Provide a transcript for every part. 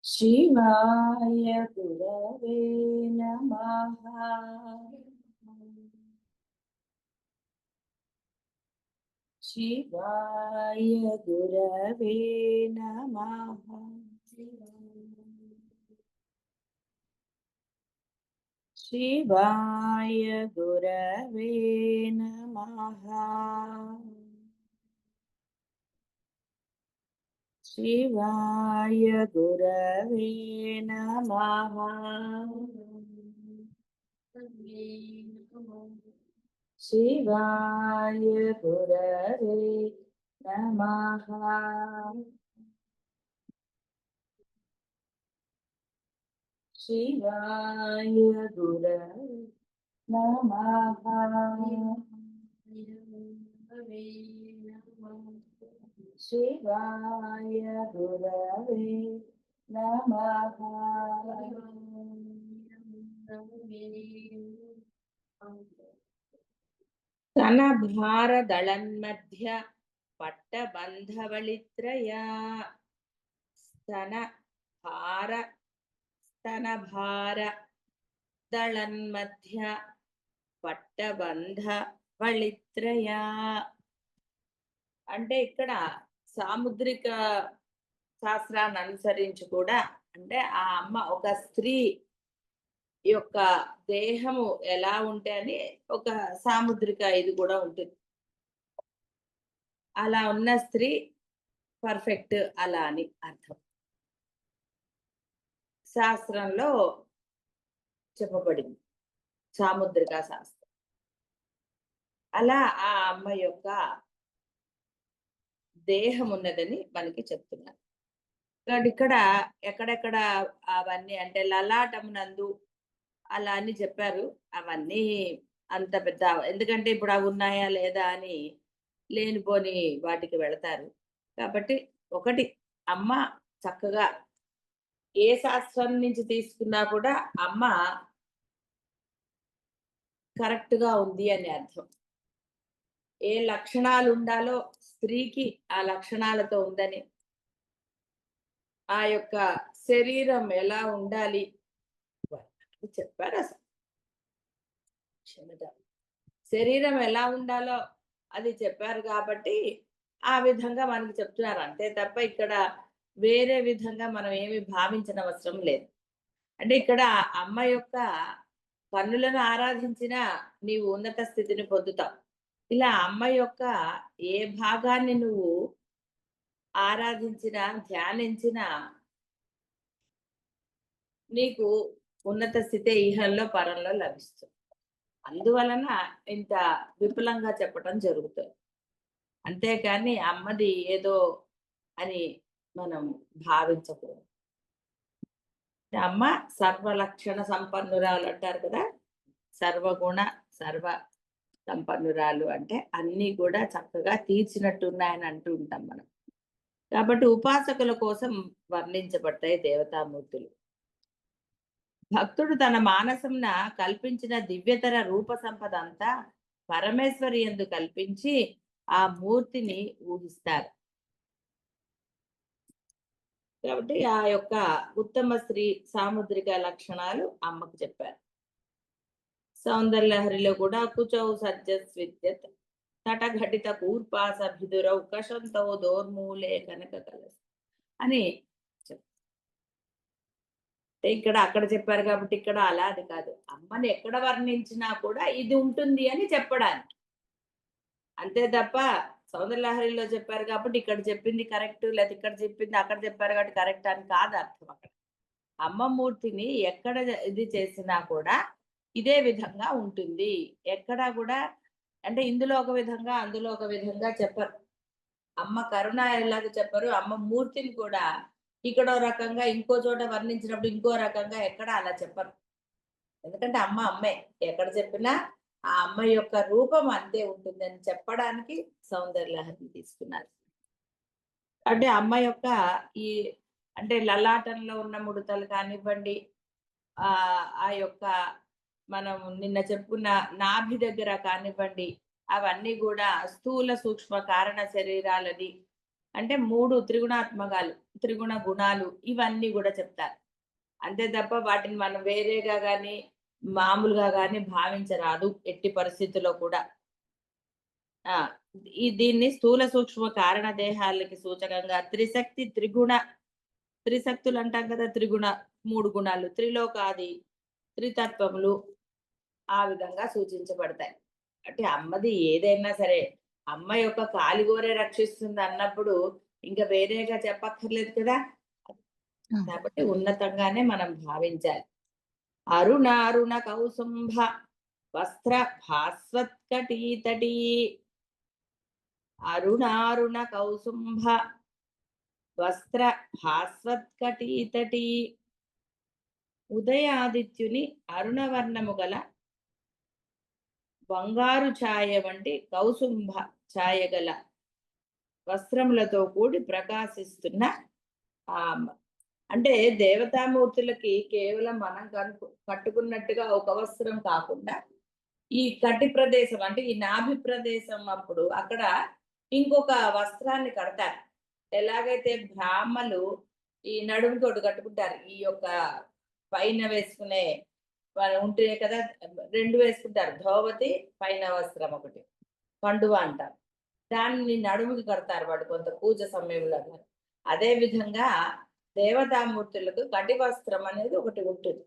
शिवाय गुरवे नमः। शिवाय गुरवे नमः। शिवाय गुरवे नमः। शिवाय गुरवे नमः। शिवाय गुरवे नमः। शिवाय गुरवे नमः। शिवाय गुरवे नमः। स्तन भारदलन्मध्य पट्टबन्धवलित्रया स्तनभारदलन्मध्य పట్టబంధవళిత్రయా అంటే ఇక్కడ సాముద్రిక శాస్త్రాన్ని అనుసరించి కూడా అంటే ఆ అమ్మ ఒక స్త్రీ యొక్క దేహము ఎలా ఉంటే అని ఒక సాముద్రిక ఇది కూడా ఉంటుంది. అలా ఉన్న స్త్రీ పర్ఫెక్ట్ అలా అని అర్థం శాస్త్రంలో చెప్పబడింది, సాముద్రిక శాస్త్రం. అలా ఆ అమ్మ యొక్క దేహం ఉన్నదని మనకి చెప్తున్నారు. ఇక్కడ ఎక్కడెక్కడ అవన్నీ అంటే లలాటమునందు అలా అని చెప్పారు. అవన్నీ అంత పెద్ద ఎందుకంటే ఇప్పుడు అవి ఉన్నాయా లేదా అని లేనిపోని వాటికి వెళతారు. కాబట్టి ఒకటి అమ్మ చక్కగా ఏ శాస్త్రం నుంచి తీసుకున్నా కూడా అమ్మ కరెక్ట్ గా ఉంది అని అర్థం. ఏ లక్షణాలు ఉండాలో స్త్రీకి ఆ లక్షణాలతో ఉందని, ఆ యొక్క శరీరం ఎలా ఉండాలి చెప్పారు. అసలు శరీరం ఎలా ఉండాలో అది చెప్పారు కాబట్టి ఆ విధంగా మనకి చెప్తున్నారు. అంతే తప్ప ఇక్కడ వేరే విధంగా మనం ఏమి భావించిన అవసరం లేదు. అంటే ఇక్కడ అమ్మ యొక్క కన్నులను ఆరాధించినా నీవు ఉన్నత స్థితిని పొందుతావు. ఇలా అమ్మ యొక్క ఏ భాగాన్ని నువ్వు ఆరాధించినా ధ్యానించినా నీకు ఉన్నత స్థితి ఇహంలో పరంలో లభిస్తుంది. అందువలన ఇంత విపులంగా చెప్పటం జరుగుతుంది. అంతేకాని అమ్మది ఏదో అని మనం భావించకూడదు. అమ్మ సర్వలక్షణ సంపన్నురాలు అంటారు కదా, సర్వగుణ సర్వ సంపన్నురాలు అంటే అన్నీ కూడా చక్కగా తీర్చినట్టున్నాయని అంటూ ఉంటాం మనం. కాబట్టి ఉపాసకుల కోసం వర్ణించబడతాయి దేవతామూర్తులు. భక్తుడు తన మానసంన కల్పించిన దివ్యతర రూప సంపద అంతా పరమేశ్వరి యందు కల్పించి ఆ మూర్తిని ఊహిస్తారు. కాబట్టి ఆ యొక్క ఉత్తమ స్త్రీ సాముద్రిక లక్షణాలు అమ్మకు చెప్పారు. సౌందర్యలహరిలో కూడా కుచౌ సజ్జస్విద్యత్ తటఘటిత కూర్పాస భిదురౌ కషంతో దోర్మూలే కనక కలస్ అని ఇక్కడ అక్కడ చెప్పారు కాబట్టి ఇక్కడ అలా అది కాదు. అమ్మని ఎక్కడ వర్ణించినా కూడా ఇది ఉంటుంది అని చెప్పడానికి. అంతే తప్ప సౌందర్యలహరిలో చెప్పారు కాబట్టి ఇక్కడ చెప్పింది కరెక్ట్, లేదా ఇక్కడ చెప్పింది అక్కడ చెప్పారు కాబట్టి కరెక్ట్ అని కాదు అర్థం. అక్కడ అమ్మమూర్తిని ఎక్కడ ఇది చేసినా కూడా ఇదే విధంగా ఉంటుంది. ఎక్కడా కూడా అంటే ఇందులో ఒక విధంగా అందులో ఒక విధంగా చెప్పరు. అమ్మ కరుణ ఎలాగ చెప్పరు, అమ్మ మూర్తిని కూడా ఇక్కడో రకంగా ఇంకో చోట వర్ణించినప్పుడు ఇంకో రకంగా ఎక్కడ అలా చెప్పరు. ఎందుకంటే అమ్మ అమ్మే, ఎక్కడ చెప్పినా ఆ అమ్మ యొక్క రూపం అంతే ఉంటుందని చెప్పడానికి సౌందర్యలహరిని తీసుకున్నారు. అంటే అమ్మ యొక్క ఈ అంటే లలాటంలో ఉన్న ముడతలు కానివ్వండి, ఆ యొక్క మనం నిన్న చెప్పుకున్న నాభి దగ్గర కానివ్వండి, అవన్నీ కూడా స్థూల సూక్ష్మ కారణ శరీరాలని అంటే 3 త్రిగుణాత్మకాలు, త్రిగుణ గుణాలు ఇవన్నీ కూడా చెప్తారు. అంతే తప్ప వాటిని మనం వేరేగా గాని, మామూలుగా గాని భావించరాదు ఎట్టి పరిస్థితుల్లో కూడా. ఆ! దీన్ని స్థూల, సూక్ష్మ కారణ దేహాలకి సూచకంగా త్రిశక్తి, త్రిగుణ, త్రిశక్తులు అంటాం కదా! త్రిగుణ 3 గుణాలు, త్రిలోకాది, త్రితత్వములు ఆ విధంగా సూచించబడతాయి. అంటే అమ్మది ఏదైనా సరే, అమ్మ యొక్క కాలిగోరే రక్షిస్తుంది అన్నప్పుడు ఇంక వేరేగా చెప్పక్కర్లేదు కదా! ఆ! కాబట్టి ఉన్నతంగానే మనం భావించాలి. అరుణారుణ కౌసుంభ వస్త్ర భాస్వత్కటీతటీ అరుణారుణ కౌసుంభ వస్త్ర భాస్వత్కటీతటీ ఉదయాదిత్యుని అరుణవర్ణము గల బంగారు ఛాయ వంటి కౌసుంభ ఛాయ గల వస్త్రములతో కూడి ప్రకాశిస్తున్న ఆ అమ్మ. అంటే దేవతామూర్తులకి కేవలం మనం కట్టుకున్నట్టుగా ఒక వస్త్రం కాకుండా ఈ కటి ప్రదేశం అంటే ఈ నాభి ప్రదేశం అప్పుడు అక్కడ ఇంకొక వస్త్రాన్ని కడతారు. ఎలాగైతే బ్రాహ్మలు ఈ నడుముకి ఒకటి కట్టుకుంటారు. ఈ యొక్క పైన వేసుకునే ఉంటాయి కదా! 2 వేసుకుంటారు. ధోవతి, పైన వస్త్రం ఒకటి. కండువా అంటారు. దాన్ని నడుముకి కడతారు వాడు కొంత పూజ సమయంలో. అదే విధంగా దేవతామూర్తులకు కటి వస్త్రం అనేది ఒకటి ఉంటుంది.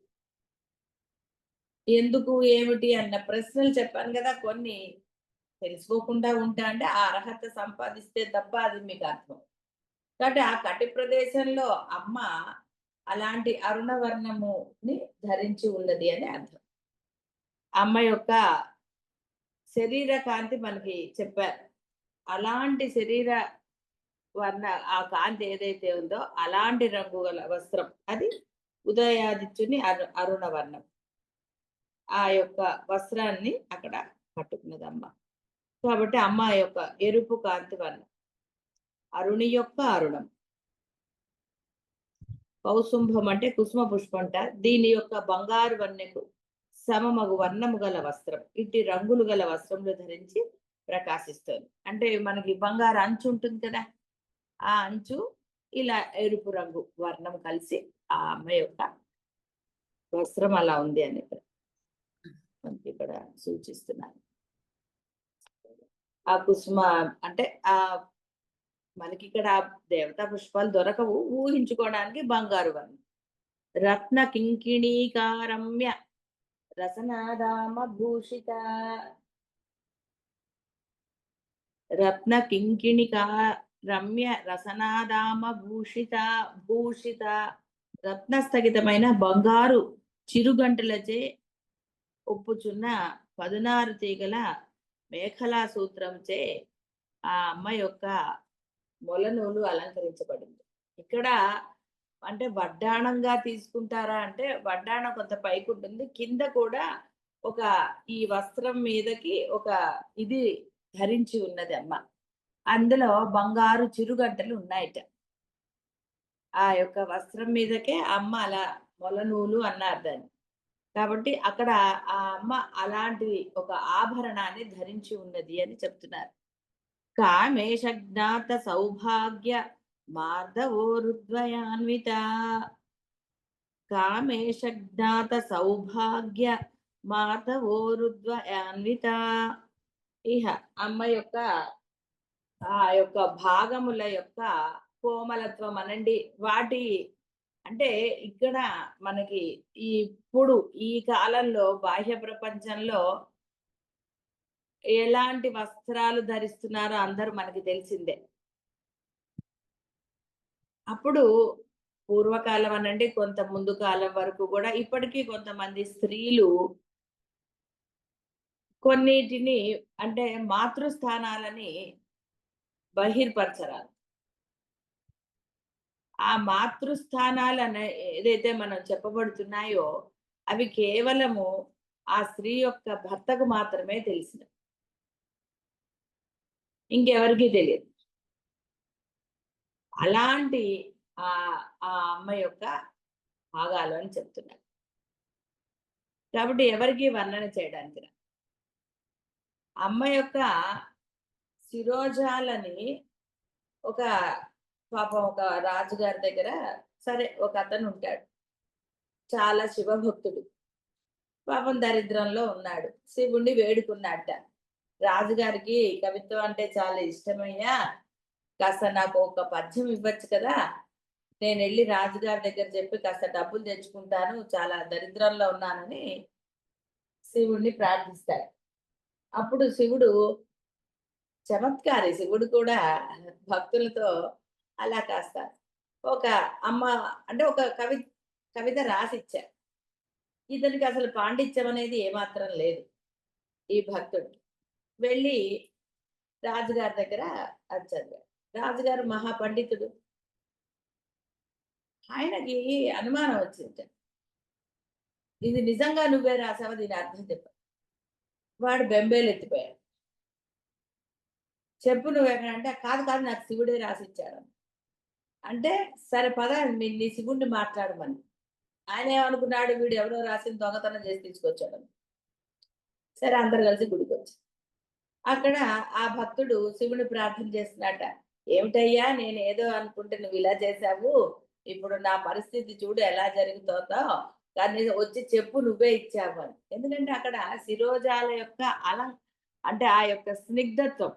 ఎందుకు ఏమిటి అన్న ప్రశ్నలు చెప్పాను కదా! కొన్ని తెలుసుకోకుండా ఉంటా అంటే ఆ అర్హత సంపాదిస్తే తప్ప అది మీకు అర్థం. కాబట్టి ఆ కటి ప్రదేశంలో అమ్మ అలాంటి అరుణవర్ణముని ధరించి ఉన్నది అని అర్థం. అమ్మ యొక్క శరీర కాంతి మనకి చెప్పారు. అలాంటి శరీర వర్ణ ఆ కాంతి ఏదైతే ఉందో అలాంటి రంగు గల వస్త్రం అది ఉదయాదిత్యుని అరుణ వర్ణం. ఆ యొక్క వస్త్రాన్ని అక్కడ కట్టుకున్నదమ్మ. కాబట్టి అమ్మ యొక్క ఎరుపు కాంతి వర్ణం. అరుణి యొక్క అరుణం. కౌసుంభం అంటే కుసుమ పుష్పంట. దీని యొక్క బంగారు వన్నెకు సమమగు వర్ణము గల వస్త్రం. ఇట్టి రంగులు గల వస్త్రములు ధరించి ప్రకాశిస్తుంది. అంటే మనకి బంగారు అంచు ఉంటుంది కదా! ఆ అంచు ఇలా ఎరుపు రంగు వర్ణం కలిసి ఆ అమ్మ యొక్క వస్త్రం అలా ఉంది అని మనకి ఇక్కడ సూచిస్తున్నారు. ఆ కుసుమ అంటే మనకి ఇక్కడ దేవతా పుష్పాలు దొరకవు, ఊహించుకోవడానికి బంగారు వర్ణం. రత్న కింకిణీకారమ్య రసనాదామ భూషిత రత్న కింకిణికా రమ్య రసనాదామ భూషిత రత్నస్థగితమైన బంగారు చిరుగంటలచే ఒప్పుచున్న 16 తీగల మేఖలా సూత్రంచే ఆ అమ్మ యొక్క మొలనూలు అలంకరించబడింది. ఇక్కడ అంటే వడ్డాణంగా తీసుకుంటారా అంటే వడ్డాణం కొంత పైకి ఉంటుంది. కింద కూడా ఒక ఈ వస్త్రం మీదకి ఒక ఇది ధరించి ఉన్నది అమ్మ. అందులో బంగారు చిరుగంటలు ఉన్నాయట. ఆ యొక్క వస్త్రం మీదకే అమ్మ అలా మొలనూలు అన్నారు దాన్ని. కాబట్టి అక్కడ ఆ అమ్మ అలాంటి ఒక ఆభరణాన్ని ధరించి ఉన్నది అని చెప్తున్నారు. కామేశ జ్ఞాత సౌభాగ్య మార్దవోరుద్వయాన్విత కామేశ జ్ఞాత సౌభాగ్య మార్దవోరుద్వయాన్విత ఇహ అమ్మ యొక్క ఆ యొక్క భాగముల యొక్క కోమలత్వం అనండి వాటి అంటే ఇక్కడ మనకి ఇప్పుడు ఈ కాలంలో బాహ్య ప్రపంచంలో ఎలాంటి వస్త్రాలు ధరిస్తున్నారో అందరూ మనకి తెలిసిందే. అప్పుడు పూర్వకాలం అనండి కొంత ముందు కాలం వరకు కూడా ఇప్పటికీ కొంతమంది స్త్రీలు కొన్నిటిని అంటే మాతృస్థానాలని బహిర్పరచరాలు. ఆ మాతృస్థానాలనే ఏదైతే మనం చెప్పబడుతున్నాయో అవి కేవలము ఆ స్త్రీ యొక్క భర్తకు మాత్రమే తెలిసినవి. ఇంకెవరికీ తెలియదు. అలాంటి ఆ ఆ అమ్మ యొక్క భాగాలు అని చెప్తున్నారు. కాబట్టి ఎవరికీ వర్ణన చేయడానికి రాదు. అమ్మ యొక్క శిరోజాలని ఒక పాపం ఒక రాజుగారి దగ్గర సరే ఒక అతను ఉంటాడు. చాలా శివభక్తుడు. పాపం దరిద్రంలో ఉన్నాడు. శివుణ్ణి వేడుకున్నాడట. రాజుగారికి కవిత్వం అంటే చాలా ఇష్టమయ్యా. కాస్త నాకు ఒక పద్యం ఇవ్వచ్చు కదా! నేనెళ్ళి రాజుగారి దగ్గర చెప్పి కాస్త డబ్బులు తెచ్చుకుంటాను. చాలా దరిద్రంలో ఉన్నానని శివుడిని ప్రార్థిస్తాడు. అప్పుడు శివుడు చమత్కారి. శివుడు కూడా భక్తులతో అలా కాస్త ఒక అమ్మ అంటే ఒక కవిత రాసిచ్చారు. ఇతనికి అసలు పాండిత్యం అనేది ఏమాత్రం లేదు ఈ భక్తుడికి. వెళ్ళి రాజుగారి దగ్గర అది చదివాడు. రాజుగారు మహాపండితుడు. ఆయనకి అనుమానం వచ్చిందట. ఇది నిజంగా నువ్వే రాసావా? దీని అర్థం చెప్పు. వాడు బెంబేలెత్తిపోయాడు. చెప్పు నువ్వెక్కడంటే, కాదు కాదు నాకు శివుడే రాసిచ్చాడు. అంటే సరే పద నీ శివుడిని మాట్లాడమని. ఆయన ఏమనుకున్నాడు, వీడు ఎవరో రాసిన దొంగతనం చేసి తీసుకొచ్చాడని. సరే అందరు కలిసి గుడికొచ్చారు. అక్కడ ఆ భక్తుడు శివుని ప్రార్థన చేస్తున్నట. ఏమిటయ్యా నేను ఏదో అనుకుంటే నువ్వు ఇలా చేశావు. ఇప్పుడు నా పరిస్థితి చూడు ఎలా జరుగుతుందో. కానీ వచ్చి చెప్పు నువ్వే ఇచ్చావు అని. ఎందుకంటే అక్కడ శిరోజాల యొక్క అంటే ఆ యొక్క స్నిగ్ధత్వం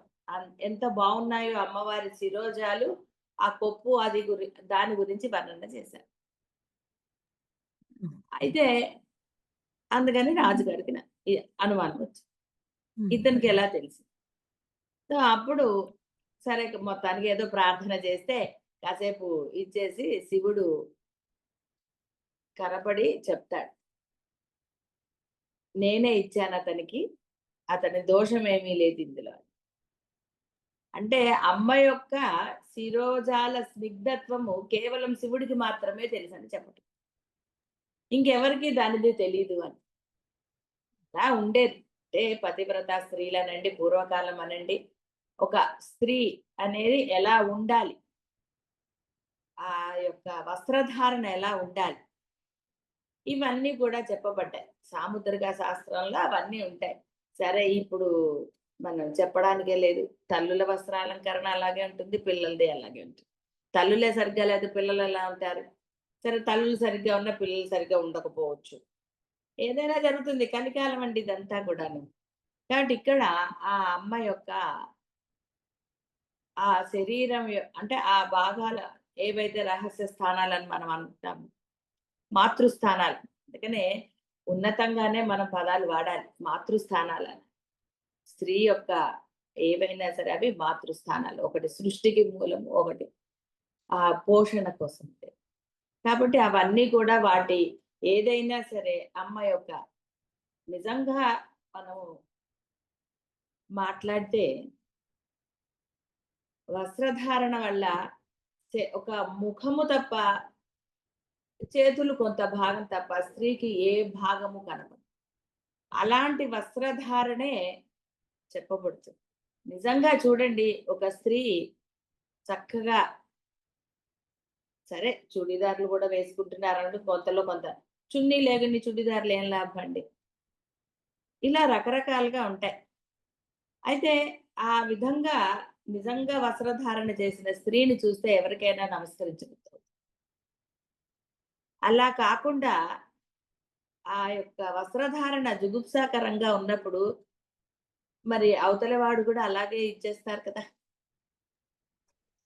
ఎంత బాగున్నాయో అమ్మవారి శిరోజాలు, ఆ కొప్పు అది దాని గురించి వర్ణన చేశారు. అయితే అందుకని రాజుగారికి అనుమానం వచ్చింది. ఇతనికి ఎలా తెలుసు? సో అప్పుడు సరే మొత్తానికి ఏదో ప్రార్థన చేస్తే కాసేపు ఇచ్చేసి శివుడు కనపడి చెప్తాడు. నేనే ఇచ్చాను అతనికి. అతని దోషం ఏమీ లేదు ఇందులో. అంటే అమ్మ యొక్క శిరోజాల స్నిగ్ధత్వము కేవలం శివుడికి మాత్రమే తెలుసని చెప్పటం. ఇంకెవరికి దానిది తెలీదు అని. అలా ఉండేది. అంటే పతివ్రత స్త్రీలనండి, పూర్వకాలం అనండి, ఒక స్త్రీ అనేది ఎలా ఉండాలి, ఆ యొక్క వస్త్రధారణ ఎలా ఉండాలి, ఇవన్నీ కూడా చెప్పబడ్డాయి. సాముద్రిక శాస్త్రంలో అవన్నీ ఉంటాయి. సరే ఇప్పుడు మనం చెప్పడానికే లేదు. తల్లుల వస్త్రాలంకరణ అలాగే ఉంటుంది. పిల్లలది అలాగే ఉంటుంది. తల్లులే సరిగ్గా లేదు పిల్లలు ఎలా ఉంటారు? సరే తల్లులు సరిగ్గా ఉన్న పిల్లలు సరిగ్గా ఉండకపోవచ్చు. ఏదైనా జరుగుతుంది. కలికాలం అండి ఇదంతా కూడాను. కాబట్టి ఇక్కడ ఆ అమ్మ యొక్క ఆ శరీరం అంటే ఆ భాగాల ఏవైతే రహస్య స్థానాలని మనం అంటాము. మాతృస్థానాలు. అందుకనే ఉన్నతంగానే మనం పదాలు వాడాలి. మాతృస్థానాలని. స్త్రీ యొక్క ఏవైనా సరే అవి మాతృస్థానాలు. ఒకటి సృష్టికి మూలము, ఒకటి ఆ పోషణ కోసం. కాబట్టి అవన్నీ కూడా వాటి ఏదైనా సరే అమ్మ యొక్క నిజంగా మనం మాట్లాడితే వస్త్రధారణ వల్ల ఒక ముఖము తప్ప, చేతులు కొంత భాగం తప్ప స్త్రీకి ఏ భాగము కనపడదు. అలాంటి వస్త్రధారణే చెప్పబడుతుంది. నిజంగా చూడండి ఒక స్త్రీ చక్కగా సరే చుడిదార్లు కూడా వేసుకుంటున్నారంటే కొంతలో కొంత. చున్నీ లేని చుడిదార్లు ఏం లాభం అండి? ఇలా రకరకాలుగా ఉంటాయి. అయితే ఆ విధంగా నిజంగా వస్త్రధారణ చేసిన స్త్రీని చూస్తే ఎవరికైనా నమస్కరించబుద్ధి. అలా కాకుండా ఆ యొక్క వస్త్రధారణ జుగుప్సాకరంగా ఉన్నప్పుడు మరి అవతలి వాడు కూడా అలాగే ఇచ్చేస్తారు కదా!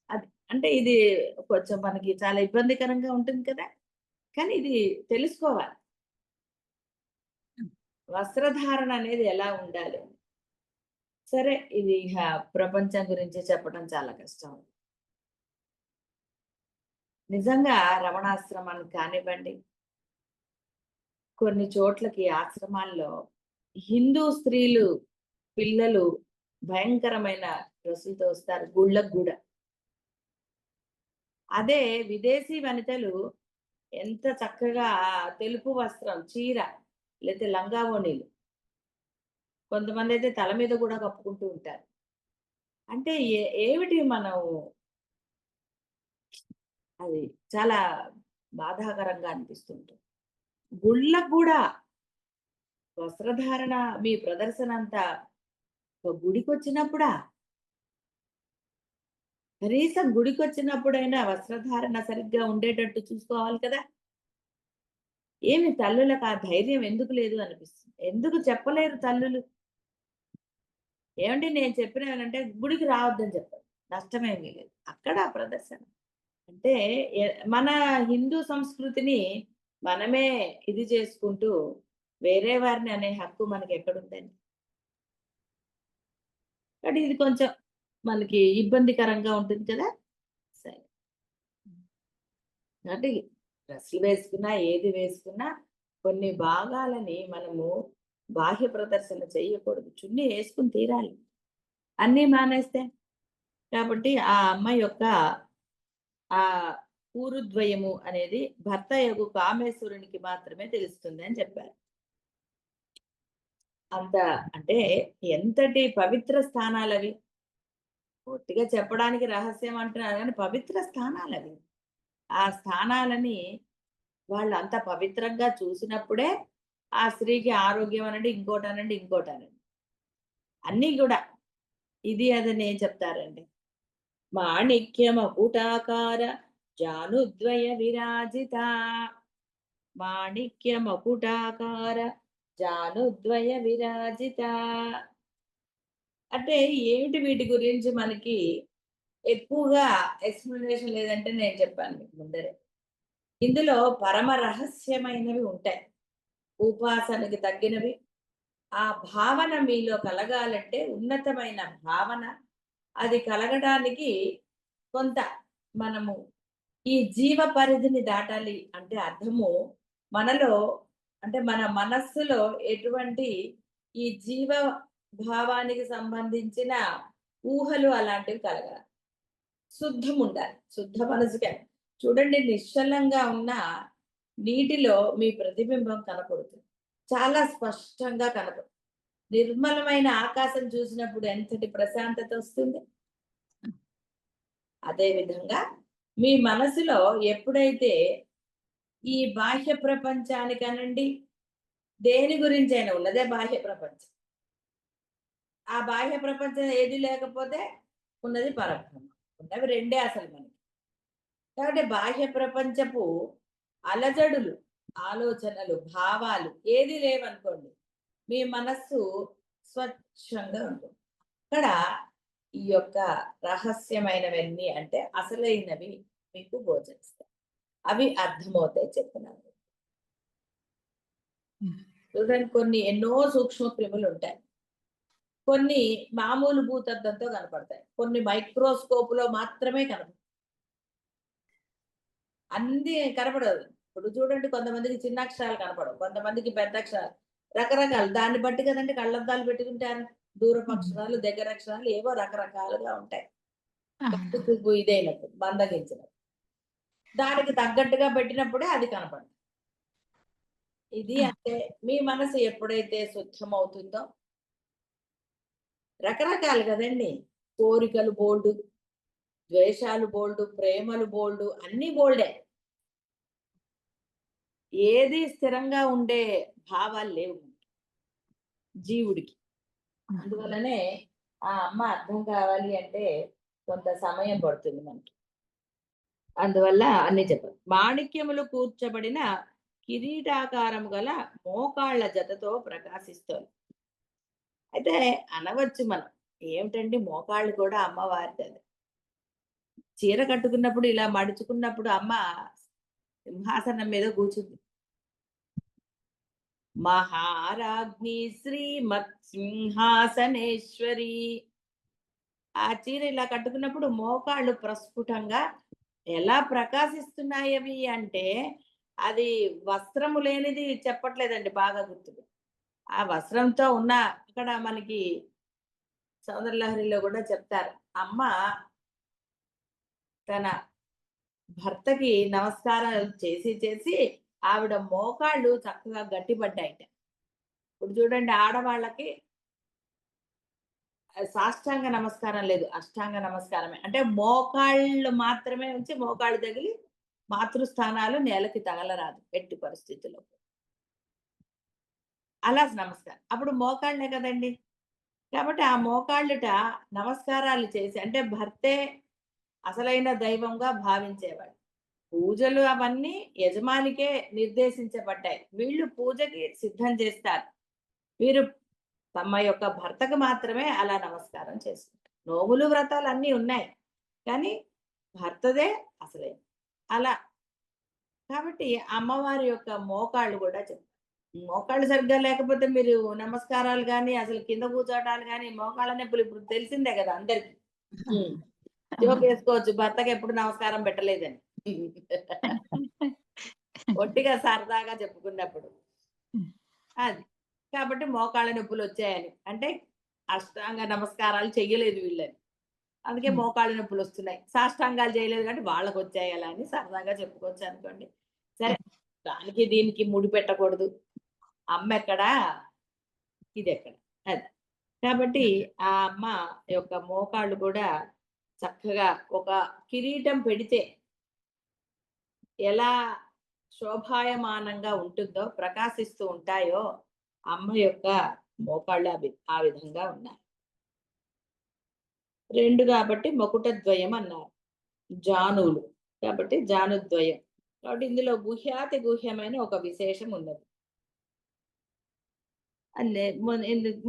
అది అంటే ఇది కొంచెం మనకి చాలా ఇబ్బందికరంగా ఉంటుంది కదా! కానీ ఇది తెలుసుకోవాలి. వస్త్రధారణ అనేది ఎలా ఉండాలి? సరే ఇది ప్రపంచం గురించి చెప్పడం చాలా కష్టం. నిజంగా రమణాశ్రమాన్ని కానివ్వండి, కొన్ని చోట్లకి ఆశ్రమాల్లో హిందూ స్త్రీలు, పిల్లలు భయంకరమైన డ్రెస్సులతో వస్తారు గుళ్ళకు గూడా. అదే విదేశీ వనితలు ఎంత చక్కగా తెలుపు వస్త్రం, చీర లేతే లంగా ఓణీలు కొంతమందయితే తల మీద గూడా కప్పుకుంటూ ఉంటారు. అంటే ఏమిటి మనం అది చాలా బాధాకరంగా అనిపిస్తుంటుంది. గుళ్ళకు గూడా వస్త్రధారణ మీ ప్రదర్శన అంతా ఒక గుడికొచ్చినప్పుడా? కనీసం గుడికొచ్చినప్పుడైనా వస్త్రధారణ సరిగ్గా ఉండేటట్టు చూసుకోవాలి కదా! ఏమి తల్లులకు ఆ ధైర్యం ఎందుకు లేదు అనిపిస్తుంది. ఎందుకు చెప్పలేరు తల్లులు? ఏవండీ నేను చెప్పినానంటే గుడికి రావద్దని చెప్పారు. నష్టమేమీ లేదు. అక్కడ ఆ ప్రదర్శన. అంటే ఎ మన హిందూ సంస్కృతిని మనమే ఇది చేసుకుంటూ వేరే వారిని అనే హక్కు మనకెక్కడుందండి? కాబట్టి ఇది కొంచెం మనకి ఇబ్బందికరంగా ఉంటుంది కదా! సరే. అంటే డ్రెస్సులు వేసుకున్నా, ఏది వేసుకున్నా కొన్ని భాగాలని మనము బాహ్య ప్రదర్శన చేయకూడదు. చున్నీ ఏసుకొని తీరాలి. అన్నీ మానేస్తే. కాబట్టి ఆ అమ్మాయి యొక్క ఆహ్, ఊరుద్వయము అనేది భర్తయగు కామేశ్వరునికి మాత్రమే తెలుస్తుంది అని చెప్పారు. అంత అంటే ఎంతటి పవిత్ర స్థానాలవి. ఒట్టిగా చెప్పడానికి రహస్యం అంటున్నారు గానీ పవిత్ర స్థానాలవి. ఆ స్థానాలని వాళ్ళు అంత పవిత్రంగా చూసినప్పుడే ఆ స్త్రీకి ఆరోగ్యం అనండి, ఇంకోటనండి, ఇంకోటనండి. అన్నీ గూడా ఇది అదని ఏం చెప్తారండి. మాణిక్యమకుటాకార జానుద్వయ విరాజిత మాణిక్యమకుటాకార జానుద్వయ విరాజిత. అంటే ఏమిటి వీటి గురించి మనకి ఎక్కువగా ఎక్స్‌ప్లనేషన్ లేదంటే నేను చెప్పాను మీకు ముందరే. ఇందులో పరమ రహస్యమైనవి ఉంటాయి. ఉపాసనకి తగ్గినవి. ఆ భావన మీలో కలగాలంటే ఉన్నతమైన భావన అది కలగడానికి కొంత మనము ఈ జీవ పరిధిని దాటాలి అంటే అర్థము మనలో అంటే మన మనస్సులో ఎటువంటి ఈ జీవ భావానికి సంబంధించిన ఊహలు అలాంటివి కలగాలి. శుద్ధం ఉండాలి. శుద్ధ మనసుకే. చూడండి నిశ్చలంగా ఉన్న నీటిలో మీ ప్రతిబింబం కనపడుతుంది. చాలా స్పష్టంగా కనపడుతుంది. నిర్మలమైన ఆకాశం చూసినప్పుడు ఎంతటి ప్రశాంతత వస్తుంది. అదే విధంగా మీ మనసులో ఎప్పుడైతే ఈ బాహ్య ప్రపంచానికనండి, దేని గురించైనా ఉన్నదే బాహ్య ప్రపంచం. ఆ బాహ్య ప్రపంచం ఏది లేకపోతే ఉన్నది పరబ్రహ్మ. ఉన్నవి రెండే అసలు మనకి. కాబట్టి బాహ్య ప్రపంచపు అలజడులు, ఆలోచనలు, భావాలు ఏది లేవనుకోండి. మీ మనస్సు స్వచ్ఛంగా ఉంటుంది. అక్కడ ఈ యొక్క రహస్యమైనవన్నీ అంటే అసలైనవి మీకు గోచరిస్తాయి. అవి అర్థమవుతాయి చెప్తున్నాను. హ్మ్. చూడండి కొన్ని ఎన్నో సూక్ష్మ క్రిములుంటాయి. కొన్ని మామూలు భూతద్దంతో కనపడతాయి. కొన్ని మైక్రోస్కోప్‌లో మాత్రమే కనపడతాయి. అన్నీ కనపడవు. ఇప్పుడు చూడండి కొంతమందికి చిన్న అక్షరాలు కనపడవు. కొంతమందికి పెద్ద అక్షరాలు. రకరకాలు. దాన్ని బట్టి కదండీ కళ్ళద్దాలు పెట్టుకుంటారు. దూరపు హ్మ్. అక్షరాలు, దగ్గర అక్షరాలు ఏవో రకరకాలుగా ఉంటాయి. అవును. కట్టుకు ఇదైనప్పుడు, మందగించినప్పుడు. దానికి తగ్గట్టుగా పెట్టినప్పుడే అది కనపడుతుంది. ఇది ఆ! అంటే మీ మనసు ఎప్పుడైతే శుద్ధమవుతుందో రకరకాలు గదండీ! కోరికలు బోలెడు, ద్వేషాలు బోలెడు, ప్రేమలు బోలెడు అన్నీ బోలెడే. ఏది స్థిరంగా ఉండే భావాలు లేవు జీవుడికి. హ్మ్. అందువల్లనే ఆ అమ్మ అర్థం కావాలి అంటే కొంత సమయం పడుతుంది మనకి. అందువల్ల అన్నీ చెప్పారు. మాణిక్యములు కూర్చబడిన కిరీటాకారము గల మోకాళ్ళ జతతో ప్రకాశిస్తోంది. అయితే అనవచ్చు మనం. ఏమిటండి మోకాళ్ళు కూడా అమ్మవారిదది. చీర కట్టుకున్నప్పుడు ఇలా మడుచుకున్నప్పుడు అమ్మ సింహాసనం మీద కూర్చుంది. మహారాజ్ఞి శ్రీమత్ సింహాసనేశ్వరి. ఆ చీర ఇలా కట్టుకున్నప్పుడు మోకాళ్ళు ప్రస్ఫుటంగా ఎలా ప్రకాశిస్తున్నాయవి అంటే, అది వస్త్రము లేనిది చెప్పట్లేదండి బాగా గుర్తుకు. ఆ వస్త్రంతో ఉన్న అక్కడ మనకి సౌందర్యలహరిలో గూడా చెప్తారు. అమ్మ తన భర్తకి నమస్కారాలు చేసి, చేసి ఆవిడ మోకాళ్ళు చక్కగా గట్టిపడ్డాయట. ఇప్పుడు చూడండి ఆడవాళ్ళకి సాష్టాంగ నమస్కారం లేదు. అష్టాంగ నమస్కారమే. అంటే మోకాళ్ళు మాత్రమే ఉంచి మోకాళ్ళు తగిలి మాతృస్థానాలు నేలకి తగలరాదు ఎట్టి పరిస్థితిలో. అలా నమస్కారం. అప్పుడు మోకాళ్ళే కదండీ! కాబట్టి ఆ మోకాళ్ళుట నమస్కారాలు చేసి అంటే భర్తే అసలైన దైవంగా భావించేవాళ్ళు. పూజలు అవన్నీ యజమానికే నిర్దేశించబడ్డాయి. వీళ్ళు పూజకి సిద్ధం చేస్తారు. వీరు తమ యొక్క భర్తకు మాత్రమే అలా నమస్కారం చేసుకుంటారు. నోములు వ్రతాలు అన్నీ ఉన్నాయి. కానీ భర్తదే అసలైనది. అలా కాబట్టి అమ్మవారి యొక్క మోకాళ్ళు కూడా చెప్తారు. మోకాళ్ళు సరిగ్గా లేకపోతే మీరు నమస్కారాలు గాని, అసలు కింద కూర్చోటాలు గాని, మోకాళ్ళ నొప్పులు ఇప్పుడు తెలిసిందే కదా అందరికి. జోకేసుకోవచ్చు భర్తకి ఎప్పుడు నమస్కారం పెట్టలేదని. ఒట్టిగా సరదాగా చెప్పుకున్నప్పుడు. అది. కాబట్టి మోకాళ్ళ నొప్పులు వచ్చాయని. అంటే అష్టాంగ నమస్కారాలు చెయ్యలేదు వీళ్ళని. అందుకే మోకాళ్ళ నొప్పులు వస్తున్నాయి. సాష్టాంగాలు చేయలేదు కాబట్టి వాళ్ళకొచ్చాయి అలా అని సరదాగా చెప్పుకోవచ్చు అనుకోండి. సరే దానికి దీనికి ముడిపెట్టకూడదు. అమ్మెక్కడా? ఇదెక్కడ? అది. కాబట్టి ఆ అమ్మ యొక్క మోకాళ్ళు కూడా చక్కగా ఒక కిరీటం పెడితే ఎలా శోభాయమానంగా ఉంటుందో, ప్రకాశిస్తూ ఉంటాయో, అమ్మ యొక్క మోకాళ్ళు ఆ విధంగా ఉన్నాయి. 2 కాబట్టి మకుటద్వయం అన్నారు. జానువులు కాబట్టి జానుద్వయం. కాబట్టి ఇందులో గుహ్యాతి గుహ్యమైన ఒక విశేషం ఉన్నది.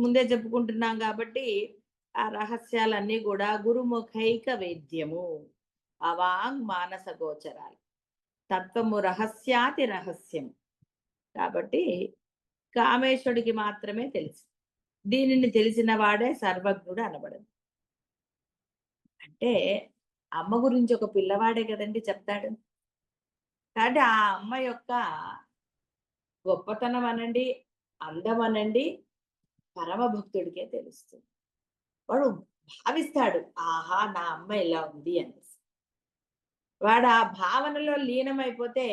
ముందే చెప్పుకుంటున్నాం కాబట్టి ఆ రహస్యాలన్నీ కూడా గురుముఖైక వేద్యము. అవాంగ్ మానస గోచరాలు. తత్వము రహస్యాతి రహస్యం. కాబట్టి కామేశ్వరుడికి మాత్రమే తెలుసు. దీనిని తెలిసిన వాడే సర్వజ్ఞుడు అనబడదు. అంటే అమ్మ గురించి ఒక పిల్లవాడే కదండి చెప్తాడు. కాబట్టి ఆ అమ్మ యొక్క గొప్పతనం అనండి, అందం అనండి, పరమ భక్తుడికే తెలుస్తుంది. వాడు భావిస్తాడు, ఆహా నా అమ్మ ఇలా ఉంది అనేసి. వాడు ఆ భావనలో లీనమైపోతే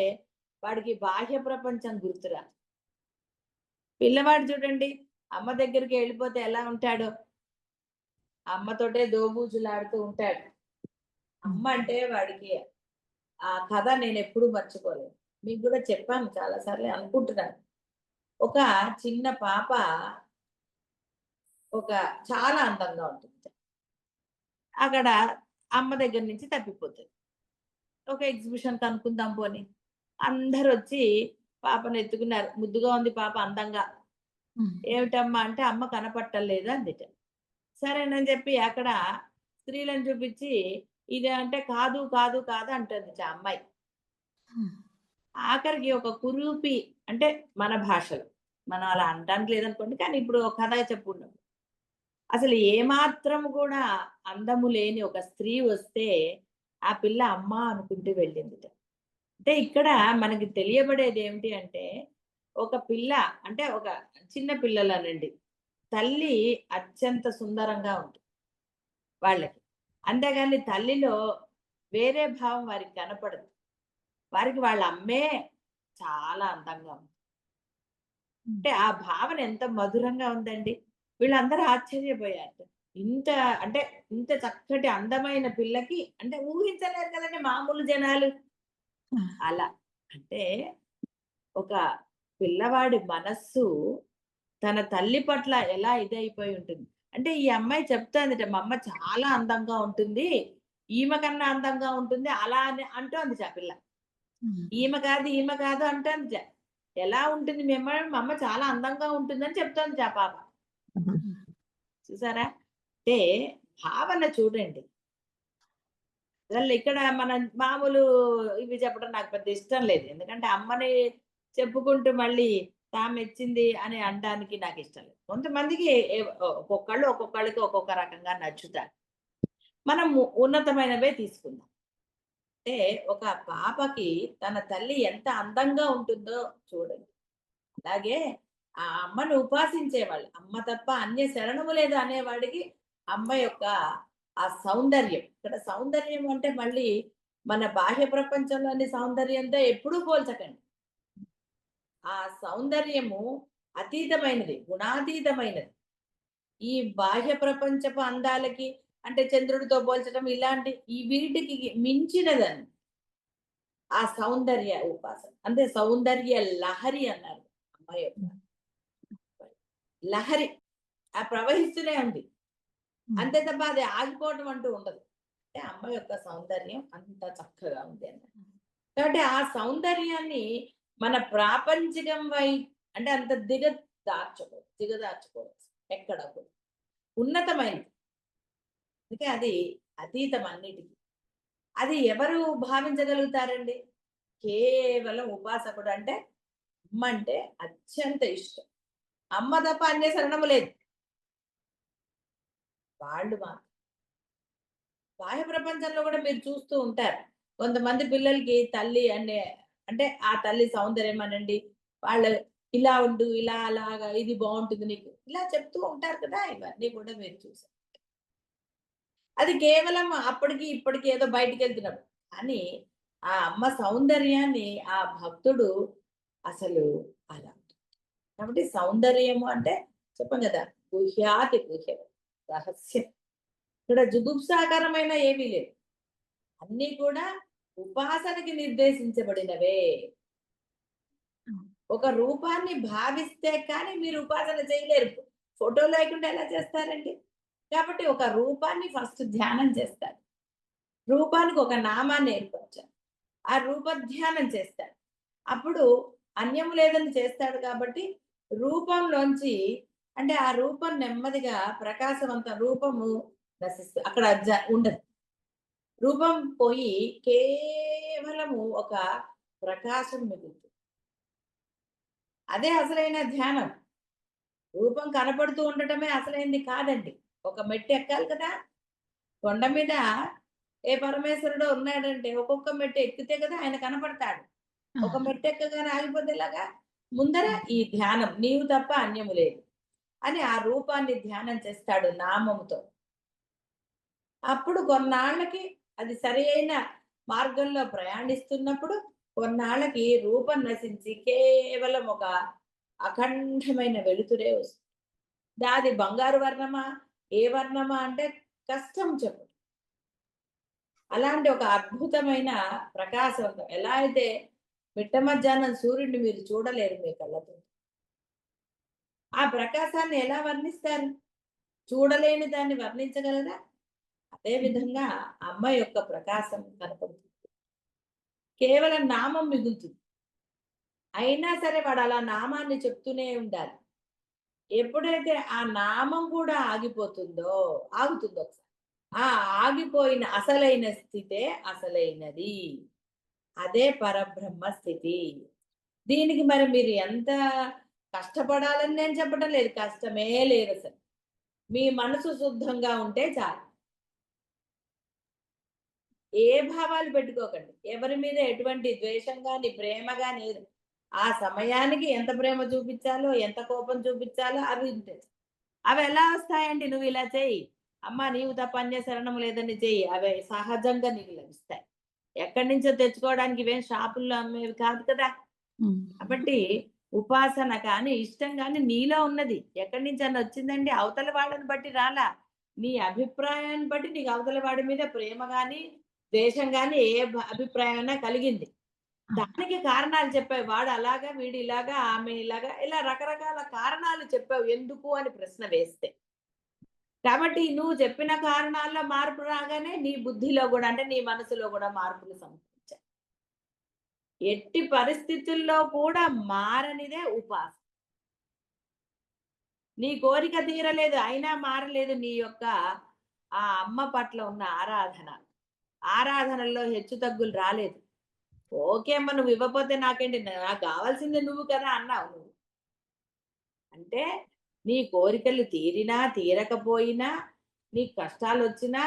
వాడికి బాహ్య ప్రపంచం గుర్తురాదు. పిల్లవాడు చూడండి అమ్మ దగ్గరికి వెళ్ళిపోతే ఎలా ఉంటాడో, అమ్మతోటే దోబూచులాడుతూ ఉంటాడు. అమ్మ అంటే వాడికి ఆ కథ నేను ఎప్పుడూ మర్చిపోలేదు. మీకు కూడా చెప్పాను చాలా సార్లు అనుకుంటున్నాను. ఒక చిన్న పాప ఒక చాలా అందంగా ఉంటుంది. అక్కడ అమ్మ దగ్గర నుంచి తప్పిపోతుంది. ఒక ఎగ్జిబిషన్ కనుక్కుందాం పోని. అందరూ వచ్చి పాపను ఎత్తుకున్నారు. ముద్దుగా ఉంది పాప అందంగా. ఏమిటమ్మా అంటే అమ్మ కనపట్టలేదు అందిట. సరేనని చెప్పి అక్కడ స్త్రీలను చూపించి ఇది అంటే కాదు కాదు కాదు అంటుంది ఆ అమ్మాయి. ఆఖరికి ఒక కురూపి అంటే మన భాషలో మనం అలా అనడానికి లేదనుకోండి. కానీ ఇప్పుడు ఒక కథ చెప్పుకున్నాం. అసలు ఏమాత్రం కూడా అందము లేని ఒక స్త్రీ వస్తే ఆ పిల్ల అమ్మ అనుకుంటూ వెళ్ళిందిట. అంటే ఇక్కడ మనకి తెలియబడేది ఏమిటి అంటే ఒక పిల్ల అంటే ఒక చిన్న పిల్లలనండి తల్లి అత్యంత సుందరంగా ఉంటుంది వాళ్ళకి. అంతేగాని తల్లిలో వేరే భావం వారికి కనపడదు. వారికి వాళ్ళ అమ్మే చాలా అందంగా ఉంది. అంటే ఆ భావన ఎంత మధురంగా ఉందండి. వీళ్ళందరూ ఆశ్చర్యపోయారు. ఇంత అంటే ఇంత చక్కటి అందమైన పిల్లకి అంటే ఊహించలేరు కదండి మామూలు జనాలు. అలా అంటే ఒక పిల్లవాడి మనస్సు తన తల్లి పట్ల ఎలా ఇదైపోయి ఉంటుంది. అంటే ఈ అమ్మాయి చెప్తోందిట మా అమ్మ చాలా అందంగా ఉంటుంది. ఈమె కన్నా అందంగా ఉంటుంది. అలా అని అంటోంది ఆ పిల్ల. ఈమె కాదు అంటోంది. ఎలా ఉంటుంది మా అమ్మ చాలా అందంగా ఉంటుందని చెప్తోంది ఆ పాప. చూసారా? అంటే భావన చూడండి. అసలు ఇక్కడ మనం మామూలు ఇవి చెప్పడం నాకు పెద్ద ఇష్టం లేదు. ఎందుకంటే అమ్మని చెప్పుకుంటూ మళ్ళీ మెచ్చింది అని అనడానికి నాకు ఇష్టం లేదు. కొంతమందికి ఒక్కొక్కళ్ళకి ఒక్కొక్క రకంగా నచ్చుతారు. మనం ఉన్నతమైనవే తీసుకుందాం. అంటే ఒక పాపకి తన తల్లి ఎంత అందంగా ఉంటుందో చూడండి. అలాగే ఆ అమ్మను ఉపాసించేవాళ్ళు. అమ్మ తప్ప అన్య శరణము లేదు అనేవాడికి అమ్మ యొక్క ఆ సౌందర్యం. ఇక్కడ సౌందర్యం అంటే మళ్ళీ మన బాహ్య ప్రపంచంలోని సౌందర్యంతో ఎప్పుడూ పోల్చకండి. ఆ సౌందర్యము అతీతమైనది, గుణాతీతమైనది. ఈ బాహ్య ప్రపంచపు అందాలకి అంటే చంద్రుడితో పోల్చడం ఇలాంటి ఈ వీటికి మించినదని ఆ సౌందర్య ఉపాసన. అంటే సౌందర్య లహరి అన్నారు అమ్మ యొక్క లహరి. ఆ ప్రవహిస్తూనే ఉంది. అంతే తప్ప అది ఆగిపోవడం అంటూ ఉండదు. అంటే అమ్మ యొక్క సౌందర్యం అంత చక్కగా ఉంది అన్నమాట. కాబట్టి ఆ సౌందర్యాన్ని మన ప్రాపంచికం అంటే అంత దిగదార్చుకోవచ్చు ఎక్కడ కూడా ఉన్నతమైనది. అందుకే అది అతీతం అన్నిటికీ. అది ఎవరు భావించగలుగుతారండి? కేవలం ఉపాసకుడు అంటే అమ్మ అంటే అత్యంత ఇష్టం. అమ్మ తప్ప అన్య శరణము లేదు. వాళ్ళు మాత్రం బాహ్య ప్రపంచంలో కూడా మీరు చూస్తూ ఉంటారు. కొంతమంది పిల్లలకి తల్లి అంటే ఆ తల్లి సౌందర్యం అనండి, వాళ్ళు ఇలా ఉండు, ఇలా అలాగా ఇది బావుంటుంది నీకు. ఇలా చెప్తూ ఉంటారు కదా! ఇవన్నీ కూడా మీరు చూసారు. అది కేవలం అప్పటికి, ఇప్పటికి ఏదో బయటికెళ్తున్నప్పుడు. కానీ ఆ అమ్మ సౌందర్యాన్ని ఆ భక్తుడు అసలు అలా. కాబట్టి సౌందర్యము అంటే చెప్పాం కదా! గుహ్యాతి గుహ్యం. రహస్యం. ఇక్కడ జుగుప్సాకరమైన ఏమీ లేదు. అన్నీ కూడా ఉపాసనకి నిర్దేశించబడినవే. ఒక రూపాన్ని భావిస్తే కానీ మీరు ఉపాసన చేయలేరు. ఫోటో లేకుండా ఎలా చేస్తారండి? కాబట్టి ఒక రూపాన్ని ఫస్ట్ ధ్యానం చేస్తారు. రూపానికి ఒక నామాన్ని ఏర్పరిచారు. ఆ రూప ధ్యానం చేస్తాడు. అప్పుడు అన్యము లేదని చేస్తాడు కాబట్టి రూపంలోంచి అంటే ఆ రూపం నెమ్మదిగా రూపము నశిస్తుంది. అక్కడ ఉండదు. రూపం పోయి కేవలము ఒక ప్రకాశం మిగులుతుంది. అదే అసలైన ధ్యానం. రూపం కనపడుతూ ఉండటమే అసలైంది కాదండి. ఒక మెట్టు ఎక్కాలి కదా! కొండ మీద ఏ పరమేశ్వరుడో ఉన్నాడంటే ఒక్కొక్క మెట్టు ఎక్కితే కదా ఆయన కనపడతాడు. ఒక అవును. మెట్టు ఎక్కగానే ఆగిపోతే ఎలాగా? ముందర ఈ ధ్యానం నీవు తప్ప అన్యము లేదు అని ఆ రూపాన్ని ధ్యానం చేస్తాడు నామముతో. అప్పుడు కొన్నాళ్ళకి అది సరియైన మార్గంలో ప్రయాణిస్తున్నప్పుడు కొన్నాళ్ళకి రూపం నశించి కేవలం ఒక అఖండమైన వెలుతురే వస్తుంది. అది బంగారు వర్ణమా? ఏ వర్ణమా అంటే కష్టం చెప్పు. అలాంటి ఒక అద్భుతమైన ప్రకాశం ఎలా అయితే మిట్ట మధ్యాహ్నం సూర్యుడిని మీరు చూడలేరు మీ కళ్ళతో. ఆ ప్రకాశాన్ని ఎలా వర్ణిస్తారు? చూడలేని దాన్ని వర్ణించగలరా? అదే విధంగా అమ్మ యొక్క ప్రకాశం కనపడుతుంది. కేవలం నామం మిగులుతుంది. అయినా సరే వాడు అలా నామాన్ని చెప్తూనే ఉండాలి. ఎప్పుడైతే ఆ నామం కూడా ఆగుతుందో ఒకసారి. ఆ ఆగిపోయిన అసలైన స్థితే అసలైనది. అదే పరబ్రహ్మ స్థితి. దీనికి మరి మీరు ఎంత కష్టపడాలని నేను చెప్పడం లేదు. కష్టమే లేదసలు. మీ మనసు శుద్ధంగా ఉంటే చాలు. ఏ భావాలు పెట్టుకోకండి. ఎవరి మీద ఎటువంటి ద్వేషం గాని, ప్రేమ గాని ఏది ఆ సమయానికి ఎంత ప్రేమ చూపించాలో, ఎంత కోపం చూపించాలో అవి ఉంటాయి. అవి ఎలా వస్తాయండి? నువ్వు ఇలా చెయ్యి. అమ్మ నీవు తప్ప అన్య శరణం లేదని చెయ్యి. అవి సహజంగా నీకు లభిస్తాయి. ఎక్కడి నుంచో తెచ్చుకోవడానికి ఇవేం షాపుల్లో అమ్మేవి కాదు కదా! హ్మ్. కాబట్టి ఉపాసన కానీ, ఇష్టం గాని నీలో ఉన్నది. ఎక్కడి నుంచన్నా వచ్చిందండి? అవతల వాళ్ళని బట్టి రాలా. నీ అభిప్రాయాన్ని బట్టి నీకు అవతల వాడి మీద ప్రేమ గాని, ద్వేషం గాని ఏ అభిప్రాయమైనా కలిగింది. అవును. దానికి కారణాలు చెప్పావు. వాడు అలాగా, వీడు ఇలాగా, ఆమె ఇలాగా, ఇలా రకరకాల కారణాలు చెప్పావు. ఎందుకు అని ప్రశ్న వేస్తే. కాబట్టి నువ్వు చెప్పిన కారణాల్లో మార్పు రాగానే నీ బుద్ధిలో గూడా అంటే నీ మనసులో గూడా మార్పులు సంభవించాయి. ఎట్టి పరిస్థితుల్లో కూడా మారనిదే ఉపాసన. నీ కోరిక తీరలేదు. అయినా మారలేదు నీ యొక్క ఆ అమ్మ పట్ల ఉన్న ఆరాధన. ఆరాధనల్లో హెచ్చుతగ్గులు రాలేదు. ఓకే అమ్మ నువ్వు ఇవ్వపోతే నాకేంటి? నాకు కావాల్సింది నువ్వు కదా అన్నావు నువ్వు. అంటే నీ కోరికలు తీరినా, తీరకపోయినా, నీకు కష్టాలొచ్చినా,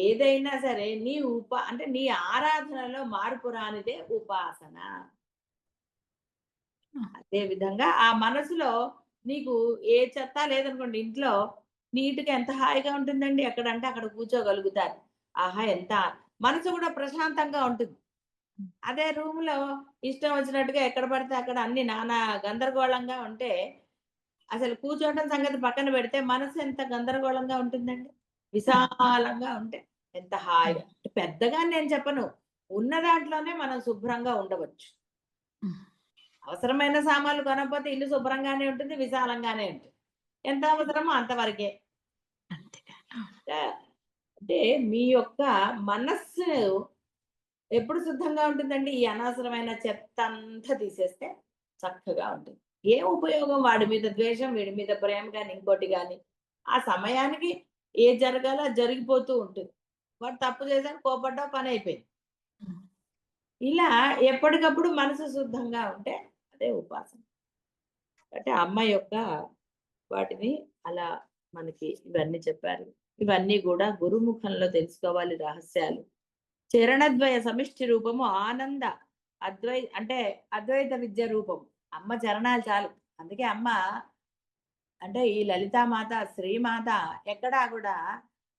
ఏదైనా సరే నీ అంటే నీ ఆరాధనలో మార్పు రానిదే ఉపాసన. ఆ! అదే విధంగా ఆ మనసులో నీకు ఏ చెత్త లేదనుకోండి ఇంట్లో నీట్‌గా ఎంత హాయిగా ఉంటుందండి. ఎక్కడంటే అక్కడ కూర్చోగలుగుతారు. ఆహా! ఎంత మనసు కూడా ప్రశాంతంగా ఉంటుంది. అదే రూమ్‌లో ఇష్టం వచ్చినట్టుగా ఎక్కడ పడితే అక్కడ అన్ని నానా గందరగోళంగా ఉంటే అసలు కూర్చోవడం సంగతి పక్కన పెడితే మనసు ఎంత గందరగోళంగా ఉంటుందండి. అవును. విశాలంగా ఉంటే ఎంత హాయిగా. హ్మ్. పెద్దగా అని నేను చెప్పను. ఉన్న దాంట్లోనే మనం శుభ్రంగా ఉండవచ్చు. హ్మ్. అవసరమైన సామాన్లు కొనకపోతే ఇల్లు శుభ్రంగానే ఉంటుంది. విశాలంగానే ఉంటుంది. ఎంత అవసరమో అంతవరకే. అంతే. అవును. ఆ! అంటే మీ యొక్క మనస్సు ఎప్పుడు శుద్ధంగా ఉంటుందండి? ఈ అనవసరమైన చెత్త అంతా తీసేస్తే చక్కగా ఉంటుంది. ఏం ఉపయోగం వాడి మీద ద్వేషం, వీడి మీద ప్రేమ గాని, ఇంకోటి గాని. ఆ సమయానికి ఏది జరగాలో అది జరిగిపోతూ ఉంటుంది. వాడు తప్పు చేసాడు, కోపడ్డావు, పనయిపోయింది. హ్మ్. ఇలా ఎప్పటికప్పుడు మనసు శుద్ధంగా ఉంటే అదే ఉపాసన. అంటే అమ్మ యొక్క వాటిని అలా మనకి ఇవన్నీ చెప్పారు. ఇవన్నీ గూడా గురుముఖంలో తెలుసుకోవాలి రహస్యాలు. చరణద్వయ సమిష్టి రూపము ఆనంద అంటే అద్వైత విద్య రూపం. అమ్మ చరణాలు చాలు. అందుకే అమ్మ అంటే ఈ లలితామాత, శ్రీమాత ఎక్కడా గూడా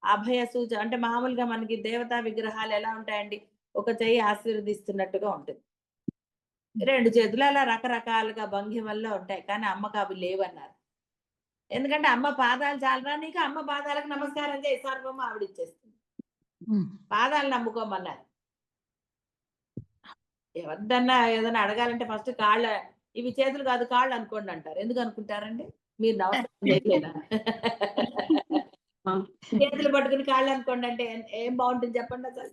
అభయ అంటే మామూలుగా మనకి దేవతా విగ్రహాలు ఎలా ఉంటాయండి? ఒక చెయ్యి ఆశీర్వదిస్తున్నట్టుగా ఉంటుంది. 2 చేతులు అలా రకరకాలుగా భంగిమల్లో ఉంటాయి. కానీ అమ్మకు అవి లేవన్నారు. ఎందుకంటే అమ్మ పాదాలు చాలరా నీకు? అమ్మ పాదాలకు నమస్కారం చేయి సర్వము ఆవిడిచ్చేస్తుంది. హ్మ్. పాదాలు నమ్ముకోమన్నారు. ఎవరిదన్నా ఏదైనా అడగాలంటే ఫస్ట్ ఇవి చేతులు కాదు కాళ్ళు అనుకోండి అంటారు. ఎందుకు అనుకుంటారండి? మీరు నమస్కారం చేయలేదా? ఆ! చేతులు పట్టుకుని కాళ్ళు అనుకోండి అంటే ఏం బావుంటుంది చెప్పండి అసలు?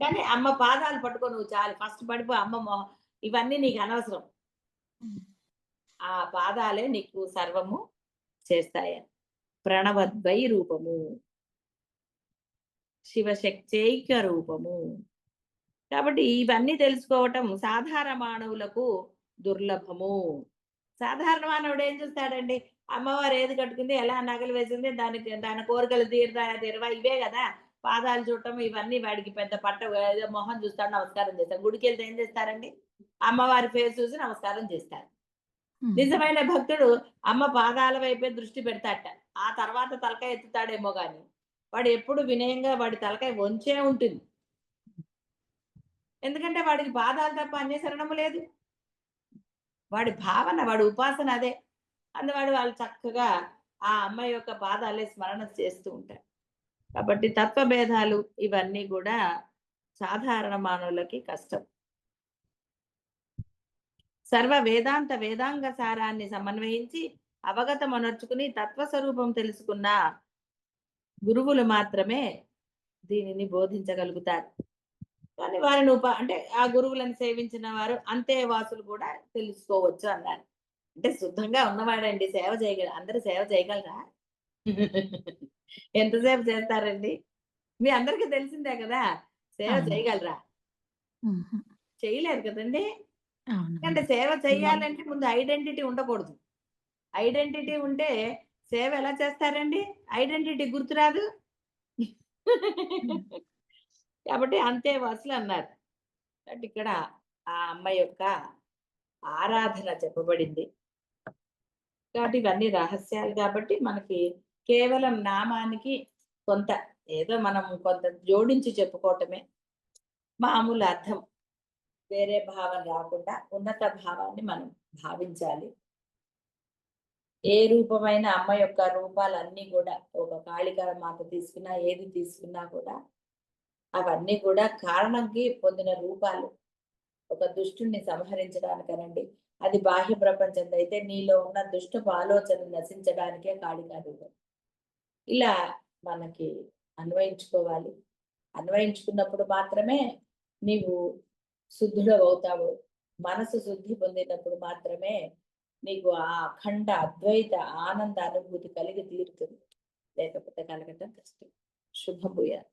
కానీ అమ్మ పాదాలు పట్టుకో నువ్వు చాలు. ఫస్ట్ పడిపో అమ్మ ఇవన్నీ నీకు అనవసరం. హ్మ్. ఆ పాదాలే నీకు సర్వము చేస్తాయని. ప్రణవద్వై రూపము. శివశక్తైక రూపము. కాబట్టి ఇవన్నీ తెలుసుకోవటం సాధారణ మానవులకు దుర్లభము. సాధారణ మానవుడు ఏం చూస్తాడండి? అమ్మవారు ఏది కట్టుకుంది, ఎలా నగలు వేసింది, దాని కోరికలు తీరుతాయా తీరవా ఇవే గదా! పాదాలు చూడటం ఇవన్నీ వాడికి పెద్ద ఏదో మొహం చూస్తాడు నమస్కారం చేస్తాడు. గుడికెళ్తే ఏం చేస్తారండి? అమ్మవారి ఫేస్ చూసి నమస్కారం చేస్తారు. హ్మ్. నిజమైన భక్తుడు అమ్మ పాదాల వైపే దృష్టి పెడతాడట. ఆ తర్వాత తలకాయ ఎత్తుతాడేమో గాని, వాడు ఎప్పుడు వినయంగా వాడి తలకాయ వంచే ఉంటుంది. ఎందుకంటే వాడికి పాదాలు తప్ప అన్య శరణము లేదు. వాడి భావన, వాడి ఉపాసన అదే. వాళ్ళు చక్కగా ఆ అమ్మ యొక్క పాదాలే స్మరణ చేస్తూ ఉంటారు. కాబట్టి తత్వభేదాలు ఇవన్నీ గూడా సాధారణ మానవులకి కష్టం. సర్వ వేదాంగ సారాన్ని సమన్వయించి అవగతమనర్చుకుని తత్వస్వరూపం తెలుసుకున్న గురువులు మాత్రమే దీనిని బోధించగలుగుతారు. కానీ వారిని అంటే ఆ గురువులను సేవించిన వారు అంతే వాసులు కూడా తెలుసుకోవచ్చు అన్నారు. అంటే శుద్ధంగా ఉన్నవాడండి సేవ అందరూ సేవ చేయగలరా? ఎంతసేపు చేస్తారండి? మీ అందరికీ తెలిసిందే కదా! సేవ అవును. చేయగలరా? హుహు. చేయలేరు కదండీ! అవునవును. ఎందుకంటే సేవ హ్మ్. చేయాలంటే ముందు ఐడెంటిటీ ఉండకూడదు. ఐడెంటిటీ ఉంటే సేవ ఎలా చేస్తారండి? ఐడెంటిటీ గుర్తురాదు. హ్మ్. కాబట్టి అంతే వాసులన్నారు. అంటే ఇక్కడ ఆ అమ్మ యొక్క ఆరాధన చెప్పబడింది. కాబట్టి ఇవన్నీ రహస్యాలు కాబట్టి మనకి కేవలం నామానికి కొంత ఏదో మనం కొంత జోడించి చెప్పుకోవటమే. మామూలు అర్థం వేరే భావం రాకుండా ఉన్నత భావాన్ని మనం భావించాలి. ఏ రూపమైన అమ్మ యొక్క రూపాలన్నీ కూడా ఒక కాళికా మాత తీసుకున్నా ఏది తీసుకున్నా కూడా అవన్నీ కూడా కారణంకి పొందిన రూపాలు. ఒక దుష్టుణ్ణి సంహరించడానికనండి. అది బాహ్య ప్రపంచంలో అయితే నీలో ఉన్న దుష్టపు ఆలోచనలు నశించడానికే కాళికా రూపం. ఇలా మనకి అన్వయించుకోవాలి. అన్వయించుకున్నప్పుడు మాత్రమే నీవు శుద్ధుడవవుతావు. మనసు శుద్ధి పొందినప్పుడు మాత్రమే నీకు ఆ అఖండ అద్వైత ఆనంద అనుభూతి కలిగి తీరుతుంది. లేకపోతే కలగటం కష్టం. శుభం భూయాత్.